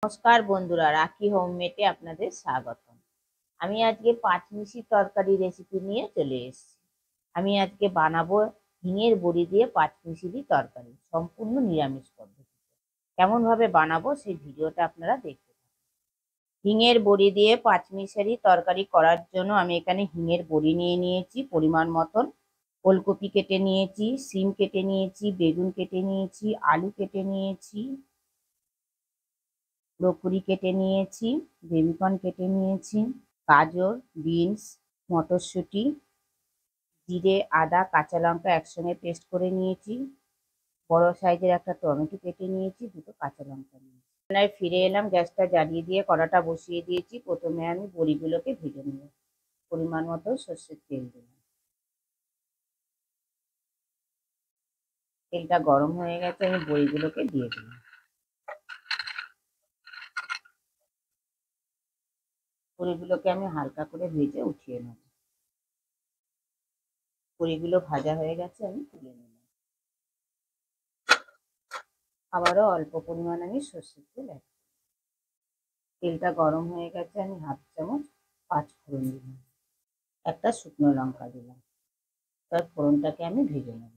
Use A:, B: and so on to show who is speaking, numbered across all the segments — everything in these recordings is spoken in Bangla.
A: নমস্কার বন্ধুরা, রাখি হোমমেডে আপনাদের স্বাগতম। আমি আজকে পাঁচমিশি তরকারি রেসিপি নিয়ে চলে এসেছি। আমি আজকে বানাবো হিঙের বড়ি দিয়ে পাঁচমিশিলি তরকারি, সম্পূর্ণ নিরামিষ পদ্ধতিতে। কেমন ভাবে বানাবো সেই ভিডিওটা আপনারা দেখতে পাবেন। হিঙের বড়ি দিয়ে পাঁচমিশালি তরকারি করার জন্য আমি এখানে হিঙের বড়ি নিয়ে নিয়েছি পরিমাণ মতন, ওলকপি কেটে নিয়েছি, সিম কেটে নিয়েছি, বেগুন কেটে নিয়েছি, আলু কেটে নিয়েছি, ব্রোকলি কেটে নিয়েছি, বেবিকর্ন কেটে নিয়েছি, গাজর, বিনস, মটরশুঁটি, জিরে, আদা, কাঁচা লঙ্কা একসঙ্গে পেস্ট করে নিয়েছি, বড় সাইজের একটা টমেটো কেটে নিয়েছি, দুটো কাঁচা লঙ্কা নিয়েছি। রান্নায় ফিরে এলাম, গ্যাসটা জ্বালিয়ে দিয়ে কড়াটা বসিয়ে দিয়েছি। প্রথমে আমি বড়িগুলোকে ভেজে নেব। পরিমাণ মতো সর্ষের তেল দিলাম। তেলটা গরম হয়ে গেছে, আমি বড়িগুলোকে দিয়ে দিলাম। বড়িগুলোকে আমি হালকা করে ভেজে উঠিয়ে নেব। বড়িগুলো ভাজা হয়ে গেছে, আমি তুলে নিলাম। আবারও অল্প পরিমাণ আমি সর্ষের তেল অ্যাড। তেলটা গরম হয়ে গেছে, আমি হাফ চামচ পাঁচফোড়ন দিলাম, একটা শুকনো লঙ্কা দিলাম। তার ফোড়নটাকে আমি ভেজে নেব।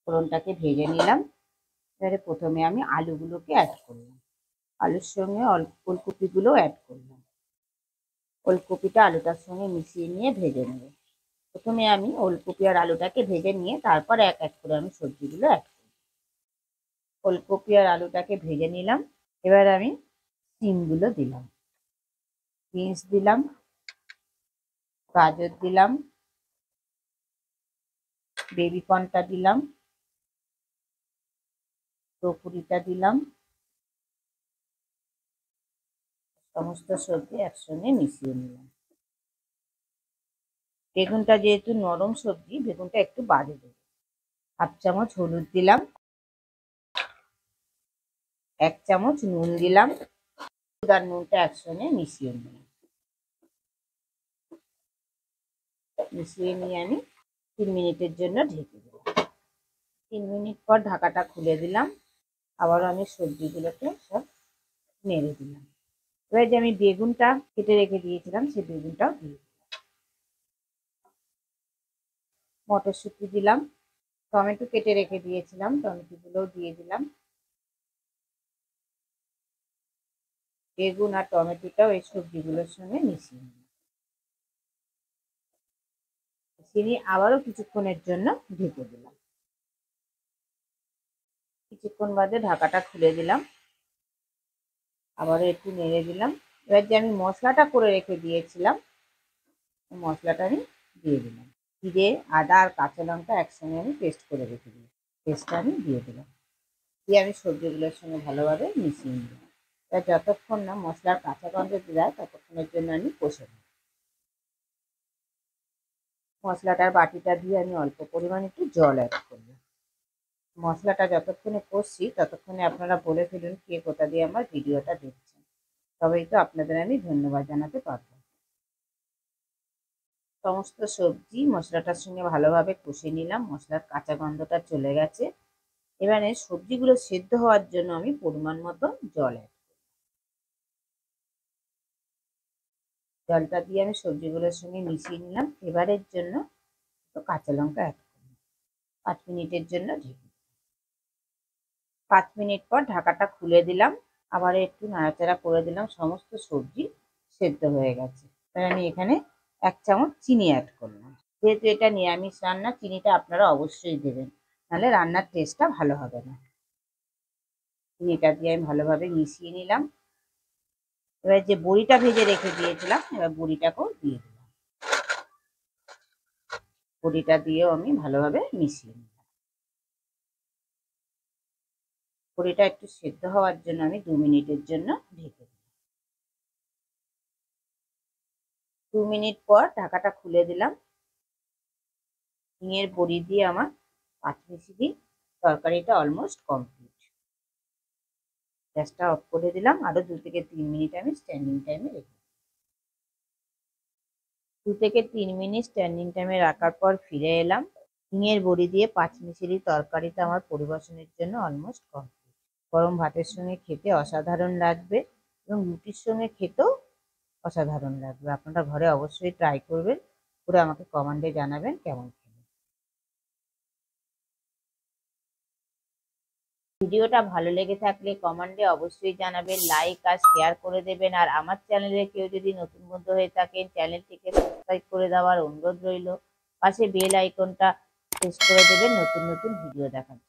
A: ফোড়নটাকে ভেজে নিলাম। এবারে প্রথমে আমি আলুগুলোকে অ্যাড করলাম। আলুর সঙ্গে ওলকপিগুলো অ্যাড করলাম। ওলকপিটা আলুটার সঙ্গে মিশিয়ে নিয়ে ভেজে নেব। প্রথমে আমি ওলকপি আর আলুটাকে ভেজে নিয়ে তারপর এক এক করে আমি সবজিগুলো অ্যাড করব। ওলকপি আর আলুটাকে ভেজে নিলাম। এবার আমি সিমগুলো দিলাম, বিনস দিলাম, গাজর দিলাম, বেবিকর্নটা দিলাম, ব্রোকলিটা দিলাম। সমস্ত সবজি একসঙ্গে মিশিয়ে নিলাম। বেগুনটা যেহেতু নরম সবজি, বেগুনটা একটু বাড়ে দেবো। হাফ চামচ হলুদ দিলাম, এক চামচ নুন দিলাম। হলুদ আর নুনটা একসঙ্গে মিশিয়ে নিলাম। মিশিয়ে নিয়ে আমি 3 মিনিটের জন্য ঢেকে দিলাম। 3 মিনিট পর ঢাকাটা খুলে দিলাম। আবার আমি সবজিগুলোকে সব নেড়ে দিলাম। এবার যে আমি বেগুনটা কেটে রেখে দিয়েছিলাম, সেই বেগুনটাও দিয়ে দিলাম। মটরশুঁটি দিলাম, টমেটো কেটে রেখে দিয়েছিলাম, টমেটোগুলোও দিয়ে দিলাম। বেগুন আর টমেটোটাও এই সবজিগুলোর সঙ্গে মিশিয়ে নিলাম। চিনি আবারও কিছুক্ষণের জন্য ঢেকে দিলাম। কিছুক্ষণ বাদে ঢাকাটা খুলে দিলাম। আবারও একটু নেড়ে দিলাম। এবার যে আমি মশলাটা করে রেখে দিয়েছিলাম, মশলাটা আমি দিয়ে দিলাম। জিরে, আদা আর কাঁচা লঙ্কা একসঙ্গে আমি পেস্ট করে রেখে দিই, পেস্টটা আমি দিয়ে দিলাম। দিয়ে আমি সবজিগুলোর সঙ্গে ভালোভাবে মিশিয়ে নিলাম। এবার যতক্ষণ না মশলার কাঁচা গন্ধ যায় ততক্ষণের জন্য আমি কষে নেব। মশলাটার বাটিটা দিয়ে আমি অল্প পরিমাণে একটু জল অ্যাড করলাম। মশলাটা যতক্ষণে কষছি ততক্ষণে আপনারা বলে ফেলুন কে কোথা দিয়ে আমার ভিডিওটা দেখছেন। তবেই তো আপনাদের আমি ধন্যবাদ জানাতে পারবো। সমস্ত সবজি মশলাটার সঙ্গে ভালোভাবে কষে নিলাম। মশলার কাঁচা গন্ধটা চলে গেছে। এবারে সবজিগুলো সেদ্ধ হওয়ার জন্য আমি পরিমাণ মতো জল অ্যাড। জলটা দিয়ে আমি সবজিগুলোর সঙ্গে মিশিয়ে নিলাম। এবারের জন্য তো কাঁচা লঙ্কা অ্যাড করলাম। 5 মিনিটের জন্য ঢেকে। 5 মিনিট পর ঢাকাটা খুলে দিলাম। আবার একটু নাড়াচাড়া করে দিলাম। সমস্ত সবজি সেদ্ধ হয়ে গেছে। এবার আমি এখানে 1 চামচ চিনি অ্যাড করলাম। যেহেতু এটা নিরামিষ রান্না, চিনিটা আপনারা অবশ্যই দেবেন, নাহলে রান্নার টেস্টটা ভালো হবে না। চিনিটা দিয়ে আমি ভালোভাবে মিশিয়ে নিলাম। এবার যে বড়িটা ভেজে রেখে দিয়েছিলাম, এবার বড়িটাকেও দিয়ে দিলাম। বড়িটা দিয়েও আমি ভালোভাবে মিশিয়ে নিলাম। বড়িটা একটু সেদ্ধ হওয়ার জন্য আমি 2 মিনিটের জন্য ঢেকে দিই। 2 মিনিট পর ঢাকাটা খুলে দিলাম। হিঙের বড়ি দিয়ে আমার পাঁচমিশালি তরকারিটা অলমোস্ট কমপ্লিট। গ্যাসটা অফ করে দিলাম। আরো 2 থেকে 3 মিনিট আমি স্ট্যান্ডিং টাইমে রেখে। 2 থেকে 3 মিনিট স্ট্যান্ডিং টাইমে রাখার পর ফিরে এলাম। হিঙের বড়ি দিয়ে পাঁচমিশালি তরকারিটা আমার পরিবেশনের জন্য অলমোস্ট কমপ্লিট। গরম ভাতের সঙ্গে খেতে অসাধারণ লাগবে এবং রুটির সঙ্গে খেতেও অসাধারণ লাগবে। আপনারা ঘরে অবশ্যই ট্রাই করবেন, করে আমাকে কমেন্টে জানাবেন কেমন খেলেন। ভিডিওটা ভালো লেগে থাকলে কমেন্টে অবশ্যই জানাবেন, লাইক আর শেয়ার করে দেবেন। আর আমার চ্যানেলে কেউ যদি নতুন বন্ধু হয়ে থাকেন, চ্যানেলটিকে সাবস্ক্রাইব করে দেওয়ার অনুরোধ রইল। পাশে বেল আইকনটা প্রেস করে দেবেন নতুন নতুন ভিডিও দেখার জন্য।